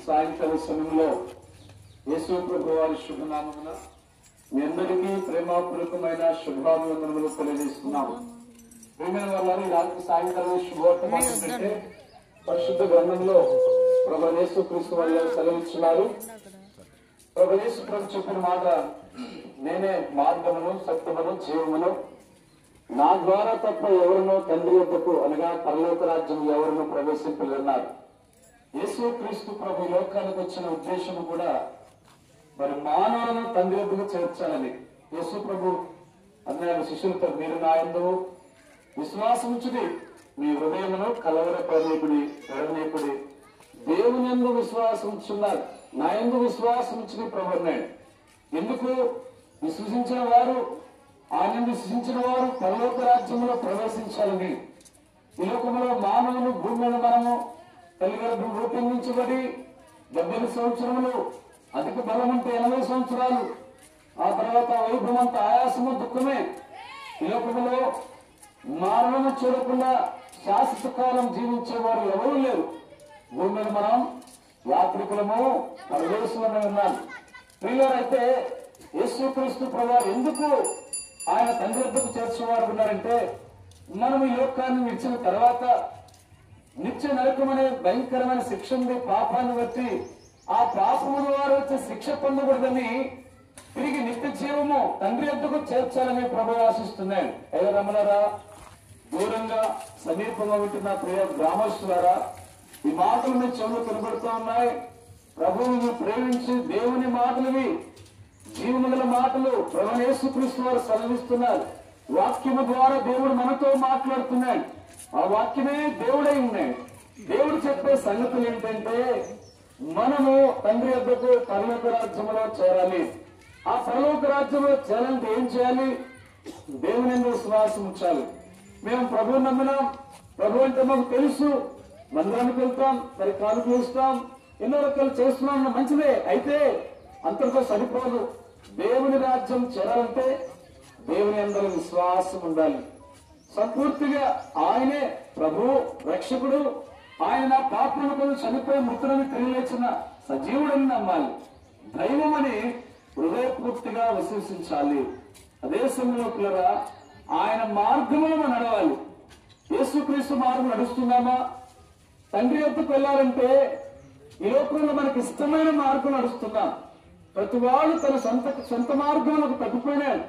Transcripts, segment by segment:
సాయంకాల సమయంలో యేసు ప్రభు వారి శుభనామమున మీ అందరికీ ప్రేమపూర్వకమైన శుభాభివందనములు తెలియజేస్తున్నాము. ప్రియమైన వారు రాత్రి సాయంకాలం శుభవార్త ఏంటంటే పరిశుద్ధ గ్రంథంలో ప్రభు యేసు క్రీస్తు వారు సెలవిస్తున్నారు. ప్రభు యేసు ప్రభు చెప్పిన మాట, నేనే మార్గమును సత్యమును జీవమును, నా ద్వారా తప్ప ఎవరినో తండ్రి వద్దకు అనగా పరలోక రాజ్యం ఎవరినో ప్రవేశింపలేన్నారు. యేసు క్రీస్తు ప్రభు లోకానికి వచ్చిన ఉద్దేశం కూడా మరి మానవులను తండ్రి వద్దకు చేర్చాలని. యేసు ప్రభు అన్నాడు శిష్యులతో, మీరు నా యందు విశ్వాసం ఉంచుడి, మీ హృదయమును కలవరపడనీకుడి ఎడనీకుడి. దేవుని యందు విశ్వాసం ఉంచున్నారు, నా యందు విశ్వాసం ఉంచుడి ప్రభు అన్నాడు. ఎందుకు? విశ్వసించిన వారు, ఆయన విశ్వసించిన వారు పరలోక రాజ్యంలో ప్రవేశించాలని. ఈ లోకంలో మానవులు భూమి మీద మనము తల్లిగర్భం రూపొందించబడి 70 సంవత్సరములు, అధిక బలం అంటే 80 సంవత్సరాలు, ఆ తర్వాత వైభవం అంతా ఆయాసము దుఃఖమే. ఈ లోకంలో మరణము చూడకుండా శాశ్వత కాలం జీవించేవారు ఎవరూ లేరు. భూమి మీద మనం యాత్రికులము, పరదేశులమే ఉన్నాం. ప్రియులైతే యేసుక్రీస్తు ప్రభువు ఎందుకు ఆయన తండ్రి వద్దకు చేర్చేవారు ఉన్నారంటే, మనం ఈ లోకాన్ని విడిచిన తర్వాత నిత్య నరకం అనే భయంకరమైన శిక్ష ఉంది. పాపాన్ని బట్టి ఆ పాపము ద్వారా వచ్చే శిక్ష పొందకూడదని తిరిగి నిత్య జీవము తండ్రి వద్దకు చేర్చాలని ప్రభువు ఆశిస్తున్నాడు. అయ్యా రమణారా, దూరంగా సమీపంగా ఉంటున్న ప్రియ గ్రామస్తులారా, ఈ మాటలు మీ చెవులు కనబడుతూ ఉన్నాయి. ప్రభువుని ప్రేమించి దేవుని మాటలవి జీవముగల మాటలు ప్రభు యేసుక్రీస్తు వారు సెలవిస్తున్నారు. వాక్యము ద్వారా దేవుడు మనతో మాట్లాడుతున్నాడు. ఆ వాక్యమే దేవుడై ఉన్నాడు. దేవుడు చెప్పే సంగతులు ఏంటంటే, మనము తండ్రి వద్దకు పరలోక రాజ్యంలో చేరాలి. ఆ పరలోక రాజ్యంలో చేరాలంటే ఏం చేయాలి? దేవుని యందు విశ్వాసం ఉంచాలి. మేము ప్రభువుని నమ్మినాం, ప్రభు అంటే మాకు తెలుసు, మందిరానికి వెళ్తాం, మరి కాలు చూస్తాం, ఎన్నో రకాలు చేస్తున్నాం, మంచిదే. అయితే అంతటితో సరిపోదు. దేవుని రాజ్యం చేరాలంటే దేవుని అందరూ విశ్వాసం ఉండాలి. సంపూర్తిగా ఆయనే ప్రభు, రక్షకుడు, ఆయన పాపములకు చనిపోయి మృతులను తెలియలేచిన సజీవుడని నమ్మాలి. దైవమని హృదయపూర్తిగా విశ్వసించాలి. అదే సమయంలో పిల్లరా, ఆయన మార్గములో నడవాలి. యేసుక్రీస్తు మార్గం నడుస్తున్నామా? తండ్రి వద్దకు వెళ్ళాలంటే ఈ లోకంలో మనకి ఇష్టమైన మార్గం నడుస్తున్నాం. ప్రతి వాళ్ళు తన సొంత మార్గంలోకి తప్పిపోయినాడు.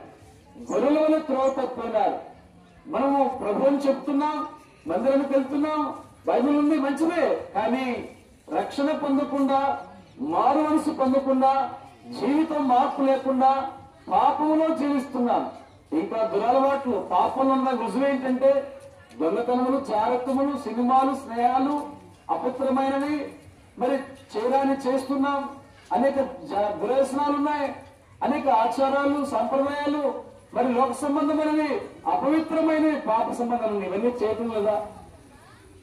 గొర్రెల త్రోవ తప్పిపోయినారు. మనము ప్రభువుని చెప్తున్నాం, మందిరానికి వెళ్తున్నాం, బైబిల్ ఉంది, మంచిదే. కానీ రక్షణ పొందకుండా, మారు మనసు పొందకుండా, జీవితం మార్పు లేకుండా పాపములో జీవిస్తున్నాం. ఇంకా దురలవాట్లు, పాపంలో ఉన్న రుజువు ఏంటంటే దొంగతనములు, జాగ్రత్తములు, సినిమాలు, స్నేహాలు, అపవిత్రమైనవి, మరి చేయడాన్ని చేస్తున్నాం. అనేక దుర్వ్యసనాలు ఉన్నాయి, అనేక ఆచారాలు, సంప్రదాయాలు, మరి లోక సంబంధమైనవి, అపవిత్రమైనవి, పాప సంబంధాలు ఇవన్నీ చేయటం లేదా?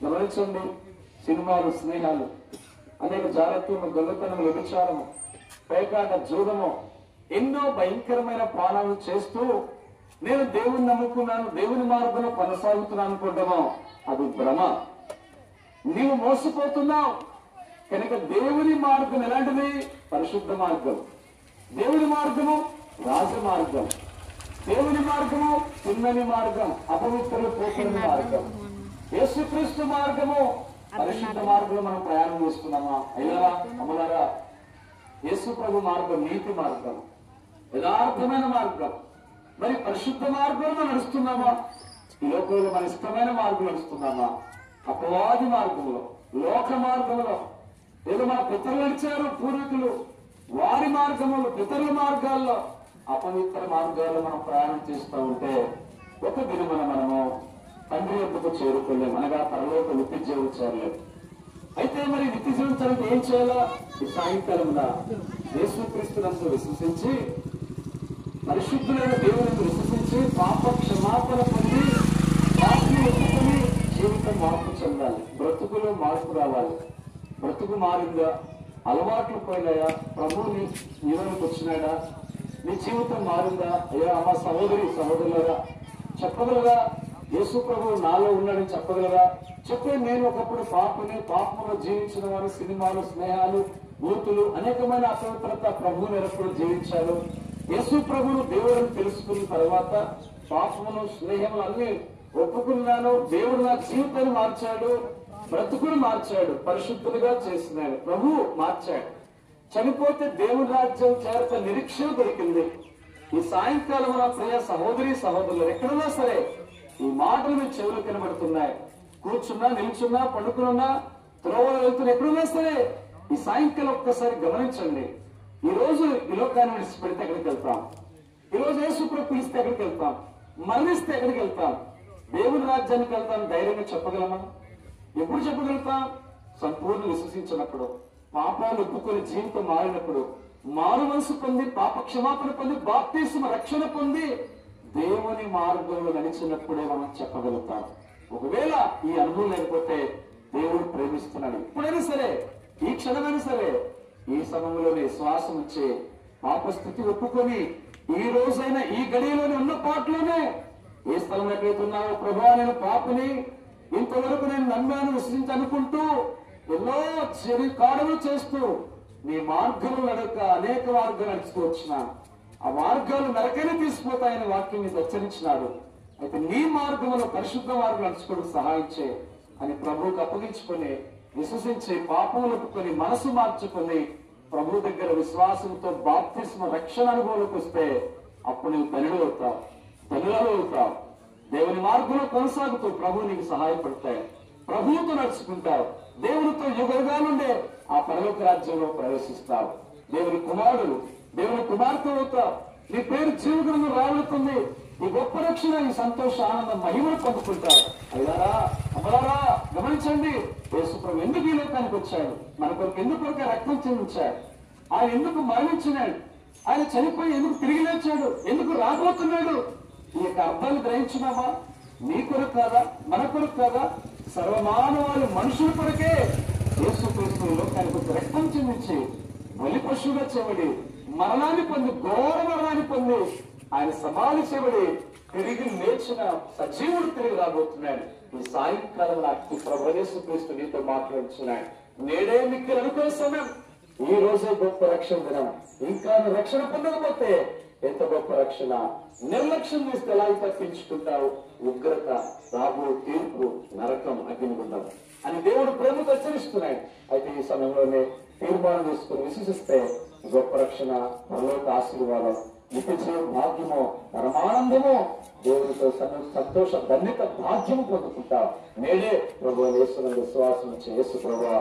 గమనించండి. సినిమాలు, స్నేహాలు, అనేక జాగ్రత్తలు, దొంగతనం, వ్యభిచారము, పేకాట, జూదము, ఎన్నో భయంకరమైన పానాలు చేస్తూ నేను దేవుని నమ్ముకున్నాను, దేవుని మార్గంలో కొనసాగుతున్నాను అనుకుంటామో అది భ్రమ. నీవు మోసపోతున్నావు. కనుక దేవుని మార్గం ఎలాంటిది? పరిశుద్ధ మార్గం. దేవుని మార్గము రాజ మార్గం. దేవుని మార్గము తిన్నని మార్గం, అపవిత్రులు పోతున్న మార్గం. యేసుక్రీస్తు మార్గము పరిశుద్ధ మార్గంలో మనం ప్రయాణం చేస్తున్నామా? అయ్యారా అమలారా? యేసు ప్రభు మార్గం నీతి మార్గం, యథార్థమైన మార్గం. మరి పరిశుద్ధ మార్గంలో నడుస్తున్నామా? ఈ లోకంలో మన ఇష్టమైన మార్గం నడుస్తున్నామా? అపవాది మార్గంలో, లోక మార్గంలో, ఏదో మన పితరులు నడిచారు పూర్వీకులు, వారి మార్గములు, పితరుల మార్గాల్లో, అపవిత్ర మార్గాల్లో మనం ప్రయాణం చేస్తూ ఉంటే ఒక దినమున మనము తండ్రి వద్దకు చేరుకోలేము, అనగా పరలోక నిత్య జీవం చేరలేము. అయితే మరి నిత్య జీవించాలంటే ఏం చేయాలా? ఈ సాయంకాలంలో యేసుక్రీస్తునందు విశ్వసించి, పరిశుద్ధులైన దేవుని విశ్వసించి, పాప క్షమాపణ పొంది, వాటిని ఎత్తుకుని జీవితం మార్పు చెందాలి. బ్రతుకులో మార్పు రావాలి. బ్రతుకు మారిందా? అలవాట్లు పోయినాయా? ప్రభువుని జీవనానికి వచ్చినాడా? నీ జీవితం మారిందా? అయ్యా అమ్మ, సహోదరి సహోదరులారా, చెప్పగలరా? యేసు ప్రభువు నాలో ఉన్నాడని చెప్పగలరా? చెప్పే నేను ఒకప్పుడు పాపని, పాపంలో జీవించిన వారు సినిమాలు, స్నేహాలు, బూతులు, అనేకమైన అపవిత్రత ప్రభువుని ఎప్పుడు జీవించారు. యేసు ప్రభువును దేవుడిని తెలుసుకున్న తర్వాత పాపమును, స్నేహములు అన్ని ఒప్పుకున్నాను. దేవుడు నా జీవితాన్ని మార్చాడు, బ్రతుకుని మార్చాడు, పరిశుద్ధులుగా చేసినాడు. ప్రభువు మార్చాడు. చనిపోతే దేవుని రాజ్యం చేరత నిరీక్షణ దొరికింది. ఈ సాయంకాలం నా ప్రియ సహోదరి సహోదరులు ఎక్కడున్నా సరే ఈ మాటలు మీ చెవులు కనబడుతున్నాయి. కూర్చున్నా, నిల్చున్నా, పండుకున్నా, త్రోవలు వెళ్తున్నా, ఎక్కడున్నా సరే ఈ సాయంకాలం ఒక్కసారి గమనించండి. ఈ రోజు ఈ లోకాన్ని విడిచిపెడితే ఎక్కడికి వెళ్తాం? ఈ రోజు యేసుప్రభు పిలిస్తే ఎక్కడికి వెళ్తాం? మరణిస్తే ఎక్కడికి వెళ్తాం? దేవుని రాజ్యానికి వెళ్తాం ధైర్యంగా చెప్పగలమా? ఎప్పుడు చెప్పగలుగుతాం? సంపూర్ణ విశ్వసించినప్పుడు, పాపాలు ఒప్పుకొని జీవితం మారినప్పుడు, మారు మనసు పొంది, పాప క్షమాపణ పొంది, బాప్తిస్మ రక్షణ పొంది దేవుని మార్గంలో నడిచినప్పుడే మనం చెప్పగలుగుతాం. ఒకవేళ ఈ అనుభవం లేకపోతే దేవుడు ప్రేమిస్తున్నాడు. ఇప్పుడైనా సరే, ఈ క్షణమైనా సరే, ఈ సమయంలోనే శ్వాసం వచ్చే పాపస్థితి ఒప్పుకొని ఈ రోజైనా ఈ గడియలోనే ఉన్న పాటలోనే ఏ స్థలం ఎక్కడున్నావో, ప్రభువా నేను పాపని, ఇంతవరకు నేను నమ్మాను విశ్వసించి అనుకుంటూ ఎన్నో చెడు కాడలు చేస్తూ నీ మార్గంలో నడక అనేక మార్గాలు నడుస్తూ వచ్చిన ఆ మార్గాలు నరకనే తీసుకుపోతాయని వాక్యం మీద హెచ్చరించినాడు. అయితే నీ మార్గంలో పరిశుద్ధ మార్గం నడుచుకోవడానికి సహాయం చేయి అని ప్రభువుకు అప్పగించుకొని విశ్వసించి పాపములు ఒప్పుకొని మనసు మార్చుకొని ప్రభు దగ్గర విశ్వాసంతో బాప్తిస్మ రక్షణ అనుభవంలోకి వస్తే అప్పుడు నువ్వు ధనుడు అవుతావు, ధనులలో అవుతావు. దేవుని మార్గంలో కొనసాగుతూ ప్రభు నీకు సహాయపడతాయి. ప్రభువుతో నడుచుకుంటావు. దేవునితో యుగయుగాలుండే ఆ పరలోక రాజ్యంలో ప్రవేశిస్తావు. దేవుని కుమారుడు, దేవుని కుమార్తె అవుతావు. నీ పేరు జీవగ్రంథం రాబడుతుంది. ఈ గొప్ప రక్షణ, ఈ సంతోష ఆనంద మహిమను పొందుకుంటావు. అయ్యారా అమలారా గమనించండి. యేసుప్రభు ఎందుకు ఈ లోకానికి వచ్చాడు? మన కొరకు ఎందుకు రక్తం చెందించాడు? ఆయన ఎందుకు మరణించినాడు? ఆయన చనిపోయి ఎందుకు తిరిగి లేచాడు? ఎందుకు రాబోతున్నాడు? ఈ యొక్క అర్థాలు గ్రహించినామా? నీ కొరకు కాదా? మన కొరకు కాదా? సర్వమానవాళ్ళు మనుషుల కొరకే యేసుక్రీస్తు లోకానికి వచ్చి రక్తం చెందించి బలి పశువుగా చేయబడి మరణాన్ని పొంది, ఘోర మరణాన్ని పొంది ఆయన సమాధి చేయబడి తిరిగి లేచిన సజీవుడు తిరిగి రాబోతున్నాడు. ఈ సాయంకాలం నాకు ప్రభు యేసుక్రీస్తు నీతో మాట్లాడుతున్నాడు. నేడే మిక్కిలి అనుకునే సమయం. ఈ రోజే గొప్ప రక్షణ దినం. ఇంకా రక్షణ పొందకపోతే ఎంత గొప్ప రక్షణ! నిర్లక్ష్యం చేస్తే ఎలా తప్పించుకుంటావు? ఉగ్రత, రాబో తీర్పు, నరకం, అగ్నిగుండం అని దేవుడు ప్రేమతో హెచ్చరిస్తున్నాడు. అయితే ఈ సమయంలోనే తీర్మానం చేసుకుని విశ్వసిస్తే గొప్ప రక్షణ, పరలోక ఆశీర్వాదం, నిత్య భాగ్యము, పరమానందము, దేవుడితో సంతోష ధన్యత భాగ్యం పొందుకుంటావు. నేడే ప్రభు యేసునందు విశ్వాసం వచ్చి యేసు ప్రభువా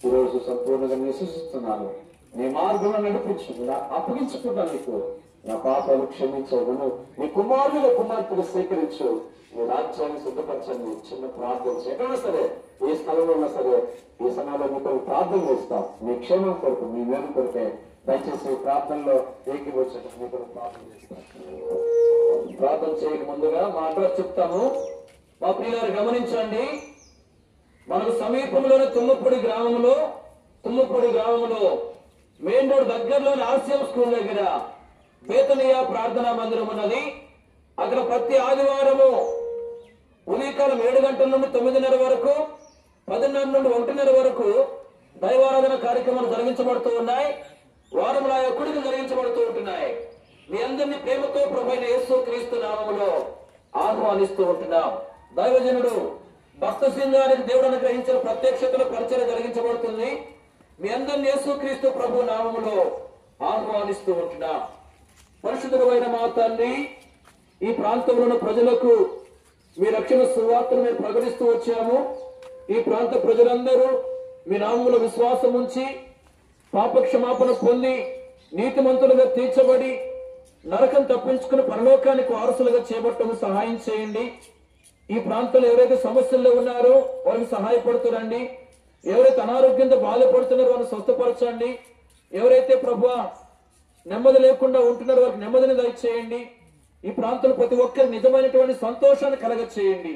ఈ రోజు సంపూర్ణంగా విశ్వసిస్తున్నాను, నీ మార్గంలో నడిపించుకున్నా, అప్పగించుకున్నా, నీకు నా పాపాలు క్షమించవు, నీ కుమారుల కుమార్తెలు స్వీకరించు, నీ రాజ్యాన్ని సిద్ధపరచండి. చిన్న ప్రార్థన ఎక్కడైనా సరే, ఏ స్థలంలో ఉన్నా సరే, ఈ సమయంలో మీకు ప్రార్థన చేస్తాం. మీ క్షేమం కొరకు, మీ మేలు కొరకే. దయచేసి ప్రార్థనలో ఏకీవచ్చిన మీకు ప్రార్థన చేస్తాం. ప్రార్థన చేయక ముందుగా మా అడ్రస్ చెప్తాము. మా ప్రియులారు గమనించండి. మనకు సమీపంలోని తుమ్మపూడి గ్రామంలో మెయిన్ రోడ్ దగ్గరలోని ఆర్సీఎం స్కూల్ దగ్గర బేతనియా ప్రార్థనా మందిరం ఉన్నది. అక్కడ ప్రతి ఆదివారము ఉదయకాలం 7 గంటల నుండి 9:30 వరకు, 10:30 నుండి 1:30 వరకు దైవారాధన కార్యక్రమాలు జరిగించబడుతూ ఉన్నాయి. వారంలో కుడికి జరిగించబడుతూ ఉంటున్నాయి. మీ అందరినీ ప్రేమతో ప్రభువైన యేసుక్రీస్తు నామములో ఆహ్వానిస్తూ ఉంటున్నాం. దైవజనుడు భక్త సింగానికి దేవుడు అనుగ్రహించిన ప్రత్యక్షతలో పరిచయం జరిగించబడుతుంది. మీ అందరినీ యేసుక్రీస్తు ప్రభు నామములో ఆహ్వానిస్తూ ఉంటున్నాం. పరిశుద్ధమైన మా తండ్రి, ఈ ప్రాంతంలో ఉన్న ప్రజలకు మీ రక్షణ సువార్తను మేము ప్రకటిస్తూ వచ్చాము. ఈ ప్రాంత ప్రజలందరూ మీ నామములో విశ్వాసం ఉంచి పాప క్షమాపణ పొంది నీతిమంతులుగా తీర్చబడి నరకం తప్పించుకుని పరలోకానికి వారసులుగా చేపట్టడం సహాయం చేయండి. ఈ ప్రాంతంలో ఎవరైతే సమస్యల్లో ఉన్నారో వారికి సహాయపడుతురండి. ఎవరైతే అనారోగ్యంతో బాధపడుతున్నారో వారిని స్వస్థపరచండి. ఎవరైతే ప్రభువా నెమ్మది లేకుండా ఉంటున్నారో వారికి నెమ్మదిని దయచేయండి. ఈ ప్రాంతంలో ప్రతి ఒక్కరికి నిజమైనటువంటి సంతోషాన్ని కలగచేయండి.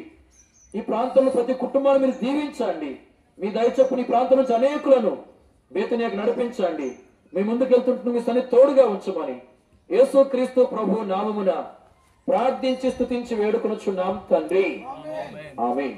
ఈ ప్రాంతంలో ప్రతి కుటుంబాన్ని మీరు దీవించండి. మీ దయచొప్పున ఈ ప్రాంతం నుంచి అనేకులను బేతనియాకు నడిపించండి. మీ ముందుకెళ్తుంటున్న మీ సన్ని తోడుగా ఉంచమని యేసుక్రీస్తు ప్రభు నామమున ప్రార్థించి స్తుతించి వేడుకొనుచున్నాం తండ్రి. ఆమేన్.